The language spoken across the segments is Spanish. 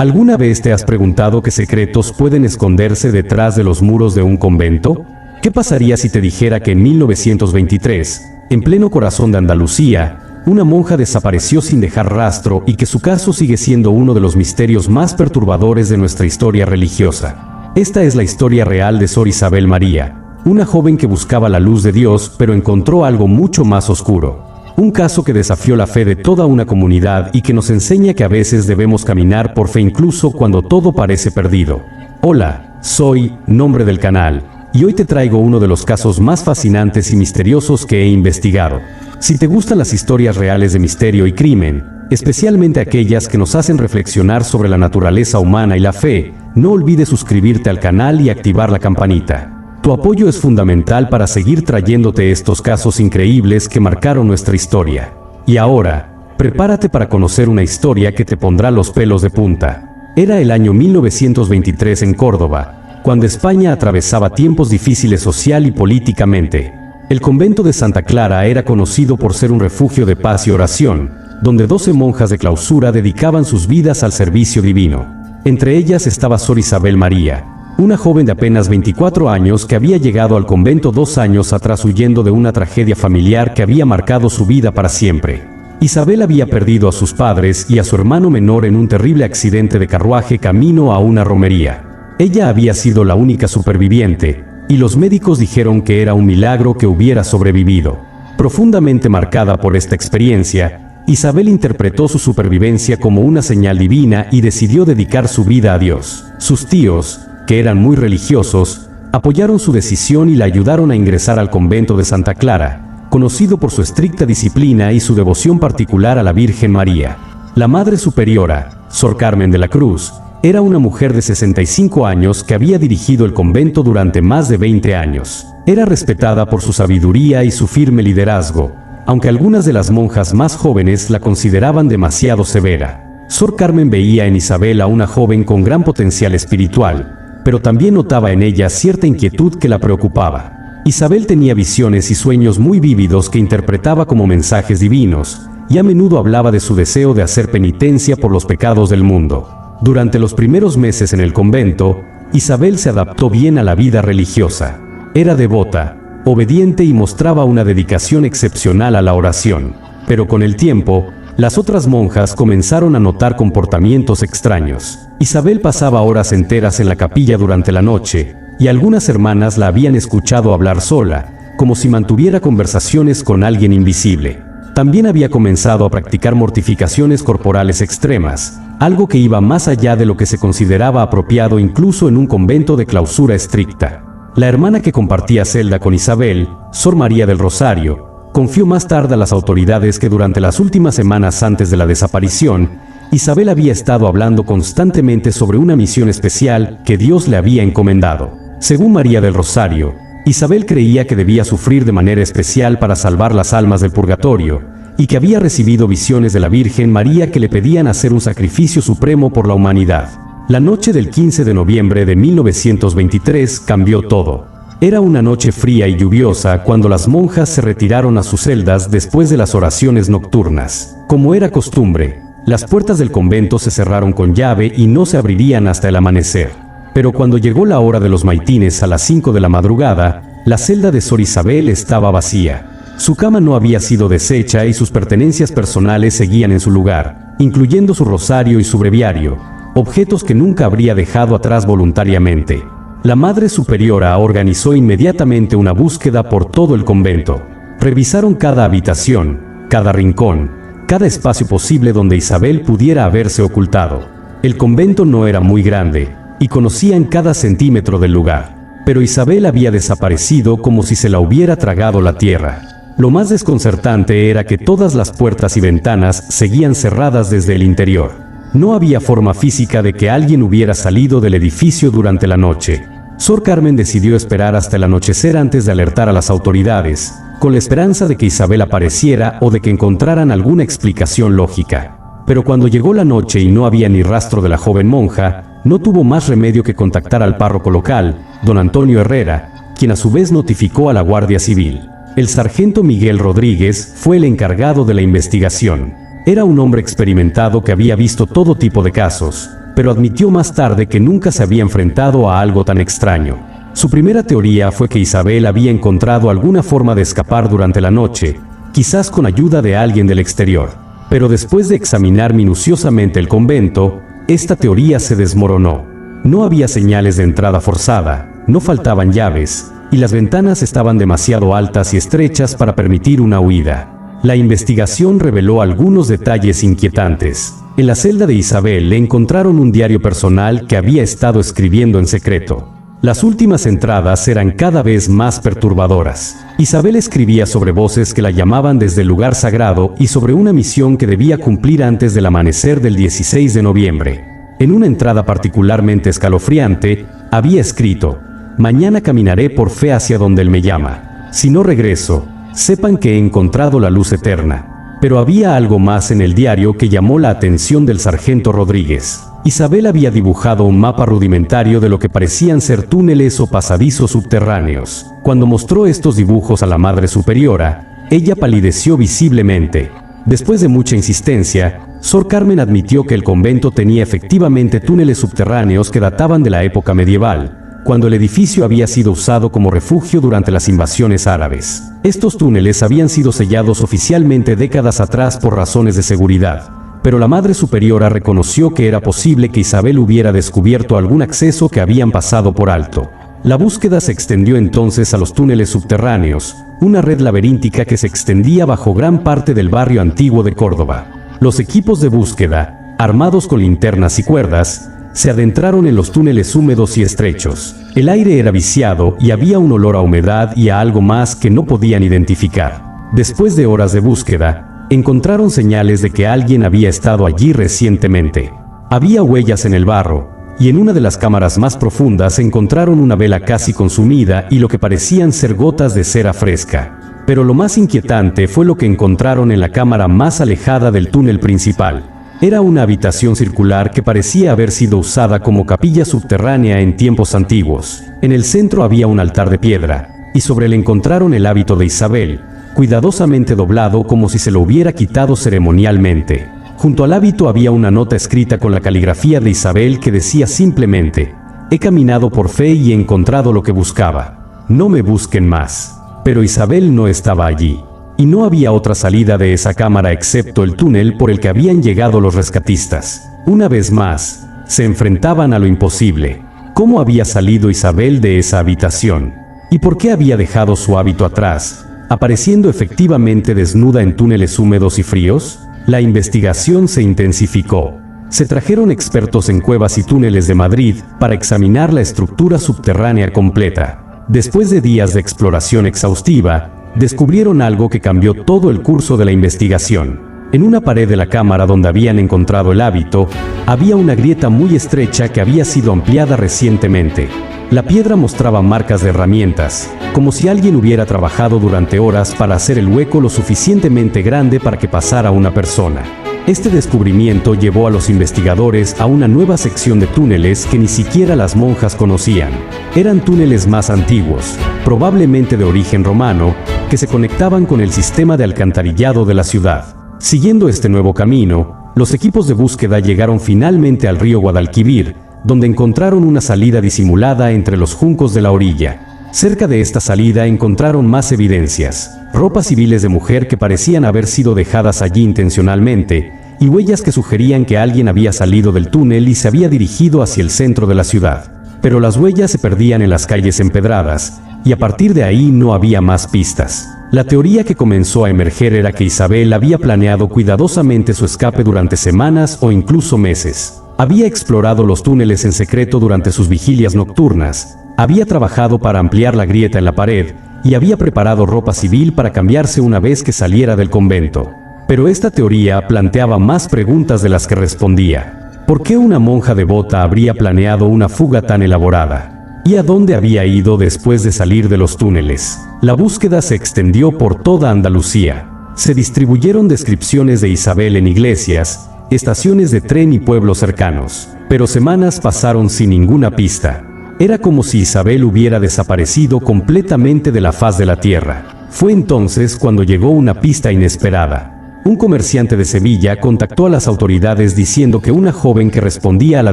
¿Alguna vez te has preguntado qué secretos pueden esconderse detrás de los muros de un convento? ¿Qué pasaría si te dijera que en 1923, en pleno corazón de Andalucía, una monja desapareció sin dejar rastro y que su caso sigue siendo uno de los misterios más perturbadores de nuestra historia religiosa? Esta es la historia real de Sor Isabel María, una joven que buscaba la luz de Dios pero encontró algo mucho más oscuro. Un caso que desafió la fe de toda una comunidad y que nos enseña que a veces debemos caminar por fe incluso cuando todo parece perdido. Hola, soy Nombre del Canal, y hoy te traigo uno de los casos más fascinantes y misteriosos que he investigado. Si te gustan las historias reales de misterio y crimen, especialmente aquellas que nos hacen reflexionar sobre la naturaleza humana y la fe, no olvides suscribirte al canal y activar la campanita. Tu apoyo es fundamental para seguir trayéndote estos casos increíbles que marcaron nuestra historia. Y ahora, prepárate para conocer una historia que te pondrá los pelos de punta. Era el año 1923 en Córdoba, cuando España atravesaba tiempos difíciles social y políticamente. El convento de Santa Clara era conocido por ser un refugio de paz y oración, donde 12 monjas de clausura dedicaban sus vidas al servicio divino. Entre ellas estaba Sor Isabel María, una joven de apenas 24 años que había llegado al convento 2 años atrás huyendo de una tragedia familiar que había marcado su vida para siempre. Isabel había perdido a sus padres y a su hermano menor en un terrible accidente de carruaje camino a una romería. Ella había sido la única superviviente, y los médicos dijeron que era un milagro que hubiera sobrevivido. Profundamente marcada por esta experiencia, Isabel interpretó su supervivencia como una señal divina y decidió dedicar su vida a Dios. Sus tíos, que eran muy religiosos, apoyaron su decisión y la ayudaron a ingresar al convento de Santa Clara, conocido por su estricta disciplina y su devoción particular a la Virgen María. La Madre Superiora, Sor Carmen de la Cruz, era una mujer de 65 años que había dirigido el convento durante más de 20 años. Era respetada por su sabiduría y su firme liderazgo, aunque algunas de las monjas más jóvenes la consideraban demasiado severa. Sor Carmen veía en Isabel a una joven con gran potencial espiritual, pero también notaba en ella cierta inquietud que la preocupaba. Isabel tenía visiones y sueños muy vívidos que interpretaba como mensajes divinos, y a menudo hablaba de su deseo de hacer penitencia por los pecados del mundo. Durante los primeros meses en el convento, Isabel se adaptó bien a la vida religiosa. Era devota, obediente y mostraba una dedicación excepcional a la oración. Pero con el tiempo, las otras monjas comenzaron a notar comportamientos extraños. Isabel pasaba horas enteras en la capilla durante la noche, y algunas hermanas la habían escuchado hablar sola, como si mantuviera conversaciones con alguien invisible. También había comenzado a practicar mortificaciones corporales extremas, algo que iba más allá de lo que se consideraba apropiado incluso en un convento de clausura estricta. La hermana que compartía celda con Isabel, Sor María del Rosario, confió más tarde a las autoridades que durante las últimas semanas antes de la desaparición, Isabel había estado hablando constantemente sobre una misión especial que Dios le había encomendado. Según María del Rosario, Isabel creía que debía sufrir de manera especial para salvar las almas del purgatorio, y que había recibido visiones de la Virgen María que le pedían hacer un sacrificio supremo por la humanidad. La noche del 15 de noviembre de 1923 cambió todo. Era una noche fría y lluviosa cuando las monjas se retiraron a sus celdas después de las oraciones nocturnas. Como era costumbre, las puertas del convento se cerraron con llave y no se abrirían hasta el amanecer. Pero cuando llegó la hora de los maitines a las 5 de la madrugada, la celda de Sor Isabel estaba vacía. Su cama no había sido deshecha y sus pertenencias personales seguían en su lugar, incluyendo su rosario y su breviario, objetos que nunca habría dejado atrás voluntariamente. La Madre Superiora organizó inmediatamente una búsqueda por todo el convento. Revisaron cada habitación, cada rincón, cada espacio posible donde Isabel pudiera haberse ocultado. El convento no era muy grande, y conocían cada centímetro del lugar. Pero Isabel había desaparecido como si se la hubiera tragado la tierra. Lo más desconcertante era que todas las puertas y ventanas seguían cerradas desde el interior. No había forma física de que alguien hubiera salido del edificio durante la noche. Sor Carmen decidió esperar hasta el anochecer antes de alertar a las autoridades, con la esperanza de que Isabel apareciera o de que encontraran alguna explicación lógica. Pero cuando llegó la noche y no había ni rastro de la joven monja, no tuvo más remedio que contactar al párroco local, don Antonio Herrera, quien a su vez notificó a la Guardia Civil. El sargento Miguel Rodríguez fue el encargado de la investigación. Era un hombre experimentado que había visto todo tipo de casos, pero admitió más tarde que nunca se había enfrentado a algo tan extraño. Su primera teoría fue que Isabel había encontrado alguna forma de escapar durante la noche, quizás con ayuda de alguien del exterior. Pero después de examinar minuciosamente el convento, esta teoría se desmoronó. No había señales de entrada forzada, no faltaban llaves, y las ventanas estaban demasiado altas y estrechas para permitir una huida. La investigación reveló algunos detalles inquietantes. En la celda de Isabel le encontraron un diario personal que había estado escribiendo en secreto. Las últimas entradas eran cada vez más perturbadoras. Isabel escribía sobre voces que la llamaban desde el lugar sagrado y sobre una misión que debía cumplir antes del amanecer del 16 de noviembre. En una entrada particularmente escalofriante, había escrito: «Mañana caminaré por fe hacia donde Él me llama. Si no regreso, sepan que he encontrado la luz eterna». Pero había algo más en el diario que llamó la atención del sargento Rodríguez. Isabel había dibujado un mapa rudimentario de lo que parecían ser túneles o pasadizos subterráneos. Cuando mostró estos dibujos a la Madre Superiora, ella palideció visiblemente. Después de mucha insistencia, Sor Carmen admitió que el convento tenía efectivamente túneles subterráneos que databan de la época medieval, cuando el edificio había sido usado como refugio durante las invasiones árabes. Estos túneles habían sido sellados oficialmente décadas atrás por razones de seguridad, pero la Madre Superiora reconoció que era posible que Isabel hubiera descubierto algún acceso que habían pasado por alto. La búsqueda se extendió entonces a los túneles subterráneos, una red laberíntica que se extendía bajo gran parte del barrio antiguo de Córdoba. Los equipos de búsqueda, armados con linternas y cuerdas, se adentraron en los túneles húmedos y estrechos. El aire era viciado y había un olor a humedad y a algo más que no podían identificar. Después de horas de búsqueda, encontraron señales de que alguien había estado allí recientemente. Había huellas en el barro, y en una de las cámaras más profundas encontraron una vela casi consumida y lo que parecían ser gotas de cera fresca. Pero lo más inquietante fue lo que encontraron en la cámara más alejada del túnel principal. Era una habitación circular que parecía haber sido usada como capilla subterránea en tiempos antiguos. En el centro había un altar de piedra, y sobre él encontraron el hábito de Isabel, cuidadosamente doblado como si se lo hubiera quitado ceremonialmente. Junto al hábito había una nota escrita con la caligrafía de Isabel que decía simplemente: «He caminado por fe y he encontrado lo que buscaba. No me busquen más». Pero Isabel no estaba allí. Y no había otra salida de esa cámara excepto el túnel por el que habían llegado los rescatistas. Una vez más, se enfrentaban a lo imposible. ¿Cómo había salido Isabel de esa habitación? ¿Y por qué había dejado su hábito atrás, apareciendo efectivamente desnuda en túneles húmedos y fríos? La investigación se intensificó. Se trajeron expertos en cuevas y túneles de Madrid para examinar la estructura subterránea completa. Después de días de exploración exhaustiva, descubrieron algo que cambió todo el curso de la investigación. En una pared de la cámara donde habían encontrado el hábito, había una grieta muy estrecha que había sido ampliada recientemente. La piedra mostraba marcas de herramientas, como si alguien hubiera trabajado durante horas para hacer el hueco lo suficientemente grande para que pasara una persona. Este descubrimiento llevó a los investigadores a una nueva sección de túneles que ni siquiera las monjas conocían. Eran túneles más antiguos, probablemente de origen romano, que se conectaban con el sistema de alcantarillado de la ciudad. Siguiendo este nuevo camino, los equipos de búsqueda llegaron finalmente al río Guadalquivir, donde encontraron una salida disimulada entre los juncos de la orilla. Cerca de esta salida encontraron más evidencias: ropas civiles de mujer que parecían haber sido dejadas allí intencionalmente, y huellas que sugerían que alguien había salido del túnel y se había dirigido hacia el centro de la ciudad. Pero las huellas se perdían en las calles empedradas, y a partir de ahí no había más pistas. La teoría que comenzó a emerger era que Isabel había planeado cuidadosamente su escape durante semanas o incluso meses. Había explorado los túneles en secreto durante sus vigilias nocturnas, había trabajado para ampliar la grieta en la pared y había preparado ropa civil para cambiarse una vez que saliera del convento. Pero esta teoría planteaba más preguntas de las que respondía. ¿Por qué una monja devota habría planeado una fuga tan elaborada? ¿Y a dónde había ido después de salir de los túneles? La búsqueda se extendió por toda Andalucía. Se distribuyeron descripciones de Isabel en iglesias, estaciones de tren y pueblos cercanos. Pero semanas pasaron sin ninguna pista. Era como si Isabel hubiera desaparecido completamente de la faz de la tierra. Fue entonces cuando llegó una pista inesperada. Un comerciante de Sevilla contactó a las autoridades diciendo que una joven que respondía a la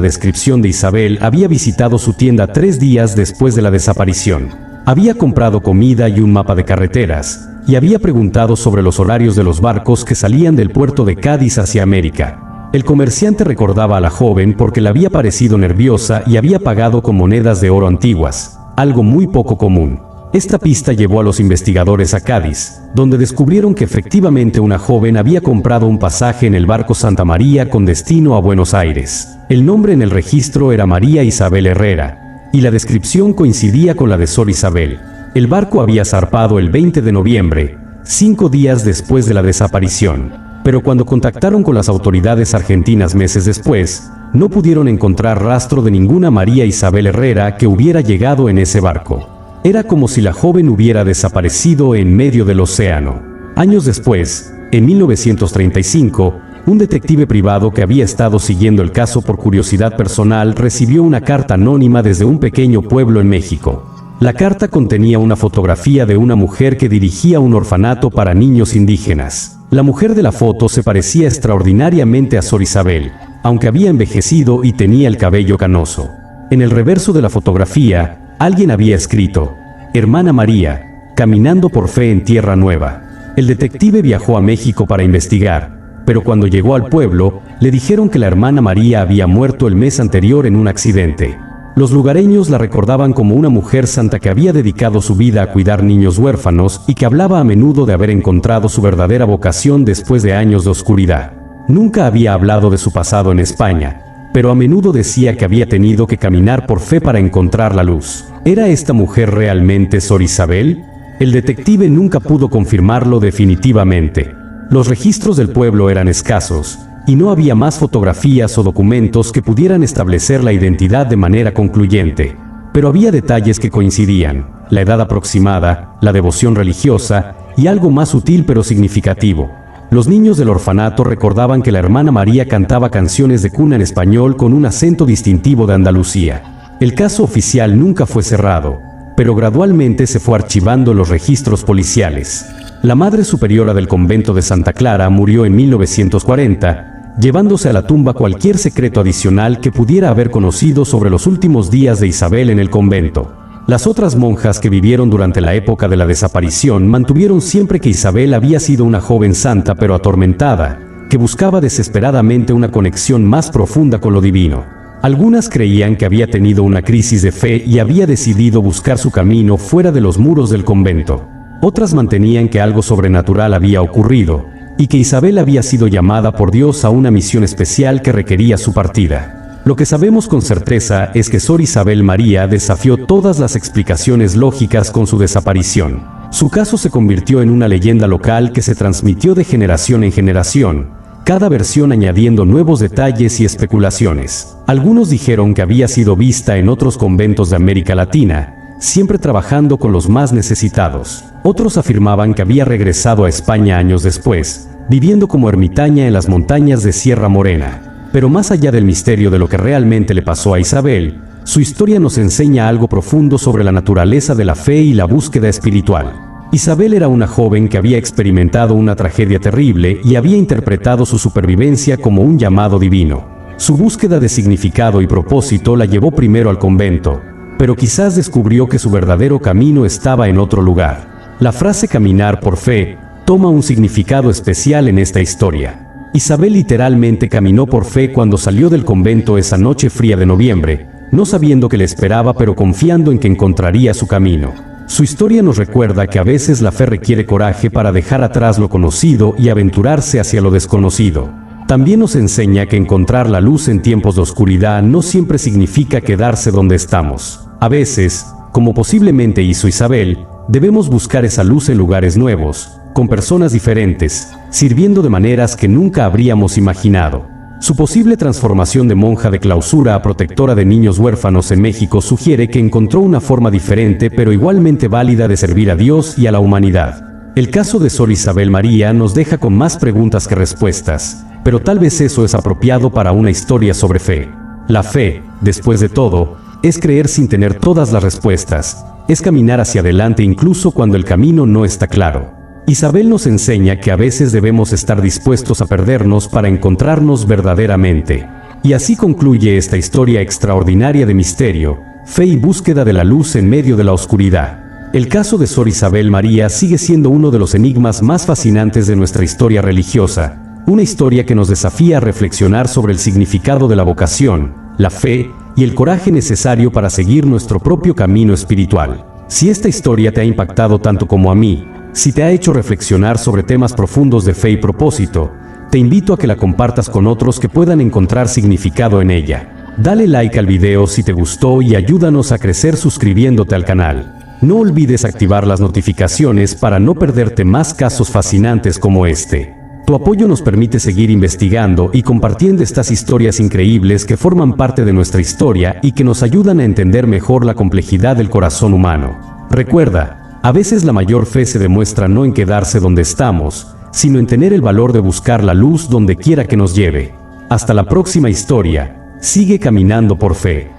descripción de Isabel había visitado su tienda 3 días después de la desaparición. Había comprado comida y un mapa de carreteras, y había preguntado sobre los horarios de los barcos que salían del puerto de Cádiz hacia América. El comerciante recordaba a la joven porque le había parecido nerviosa y había pagado con monedas de oro antiguas, algo muy poco común. Esta pista llevó a los investigadores a Cádiz, donde descubrieron que efectivamente una joven había comprado un pasaje en el barco Santa María con destino a Buenos Aires. El nombre en el registro era María Isabel Herrera, y la descripción coincidía con la de Sor Isabel. El barco había zarpado el 20 de noviembre, 5 días después de la desaparición. Pero cuando contactaron con las autoridades argentinas meses después, no pudieron encontrar rastro de ninguna María Isabel Herrera que hubiera llegado en ese barco. Era como si la joven hubiera desaparecido en medio del océano. Años después, en 1935, un detective privado que había estado siguiendo el caso por curiosidad personal recibió una carta anónima desde un pequeño pueblo en México. La carta contenía una fotografía de una mujer que dirigía un orfanato para niños indígenas. La mujer de la foto se parecía extraordinariamente a Sor Isabel, aunque había envejecido y tenía el cabello canoso. En el reverso de la fotografía, alguien había escrito: Hermana María, caminando por fe en tierra nueva. El detective viajó a México para investigar, pero cuando llegó al pueblo, le dijeron que la hermana María había muerto el mes anterior en un accidente. Los lugareños la recordaban como una mujer santa que había dedicado su vida a cuidar niños huérfanos y que hablaba a menudo de haber encontrado su verdadera vocación después de años de oscuridad. Nunca había hablado de su pasado en España, pero a menudo decía que había tenido que caminar por fe para encontrar la luz. ¿Era esta mujer realmente Sor Isabel? El detective nunca pudo confirmarlo definitivamente. Los registros del pueblo eran escasos, y no había más fotografías o documentos que pudieran establecer la identidad de manera concluyente. Pero había detalles que coincidían: la edad aproximada, la devoción religiosa, y algo más sutil pero significativo. Los niños del orfanato recordaban que la hermana María cantaba canciones de cuna en español con un acento distintivo de Andalucía. El caso oficial nunca fue cerrado, pero gradualmente se fue archivando los registros policiales. La Madre Superiora del convento de Santa Clara murió en 1940, llevándose a la tumba cualquier secreto adicional que pudiera haber conocido sobre los últimos días de Isabel en el convento. Las otras monjas que vivieron durante la época de la desaparición mantuvieron siempre que Isabel había sido una joven santa pero atormentada, que buscaba desesperadamente una conexión más profunda con lo divino. Algunas creían que había tenido una crisis de fe y había decidido buscar su camino fuera de los muros del convento. Otras mantenían que algo sobrenatural había ocurrido, y que Isabel había sido llamada por Dios a una misión especial que requería su partida. Lo que sabemos con certeza es que Sor Isabel María desafió todas las explicaciones lógicas con su desaparición. Su caso se convirtió en una leyenda local que se transmitió de generación en generación, cada versión añadiendo nuevos detalles y especulaciones. Algunos dijeron que había sido vista en otros conventos de América Latina, siempre trabajando con los más necesitados. Otros afirmaban que había regresado a España años después, viviendo como ermitaña en las montañas de Sierra Morena. Pero más allá del misterio de lo que realmente le pasó a Isabel, su historia nos enseña algo profundo sobre la naturaleza de la fe y la búsqueda espiritual. Isabel era una joven que había experimentado una tragedia terrible y había interpretado su supervivencia como un llamado divino. Su búsqueda de significado y propósito la llevó primero al convento, pero quizás descubrió que su verdadero camino estaba en otro lugar. La frase caminar por fe toma un significado especial en esta historia. Isabel literalmente caminó por fe cuando salió del convento esa noche fría de noviembre, no sabiendo qué le esperaba pero confiando en que encontraría su camino. Su historia nos recuerda que a veces la fe requiere coraje para dejar atrás lo conocido y aventurarse hacia lo desconocido. También nos enseña que encontrar la luz en tiempos de oscuridad no siempre significa quedarse donde estamos. A veces, como posiblemente hizo Isabel, debemos buscar esa luz en lugares nuevos, con personas diferentes, sirviendo de maneras que nunca habríamos imaginado. Su posible transformación de monja de clausura a protectora de niños huérfanos en México sugiere que encontró una forma diferente pero igualmente válida de servir a Dios y a la humanidad. El caso de Sor Isabel María nos deja con más preguntas que respuestas, pero tal vez eso es apropiado para una historia sobre fe. La fe, después de todo, es creer sin tener todas las respuestas, es caminar hacia adelante incluso cuando el camino no está claro. Isabel nos enseña que a veces debemos estar dispuestos a perdernos para encontrarnos verdaderamente. Y así concluye esta historia extraordinaria de misterio, fe y búsqueda de la luz en medio de la oscuridad. El caso de Sor Isabel María sigue siendo uno de los enigmas más fascinantes de nuestra historia religiosa, una historia que nos desafía a reflexionar sobre el significado de la vocación, la fe y el coraje necesario para seguir nuestro propio camino espiritual. Si esta historia te ha impactado tanto como a mí, si te ha hecho reflexionar sobre temas profundos de fe y propósito, te invito a que la compartas con otros que puedan encontrar significado en ella. Dale like al video si te gustó y ayúdanos a crecer suscribiéndote al canal. No olvides activar las notificaciones para no perderte más casos fascinantes como este. Tu apoyo nos permite seguir investigando y compartiendo estas historias increíbles que forman parte de nuestra historia y que nos ayudan a entender mejor la complejidad del corazón humano. Recuerda, a veces la mayor fe se demuestra no en quedarse donde estamos, sino en tener el valor de buscar la luz donde quiera que nos lleve. Hasta la próxima historia, sigue caminando por fe.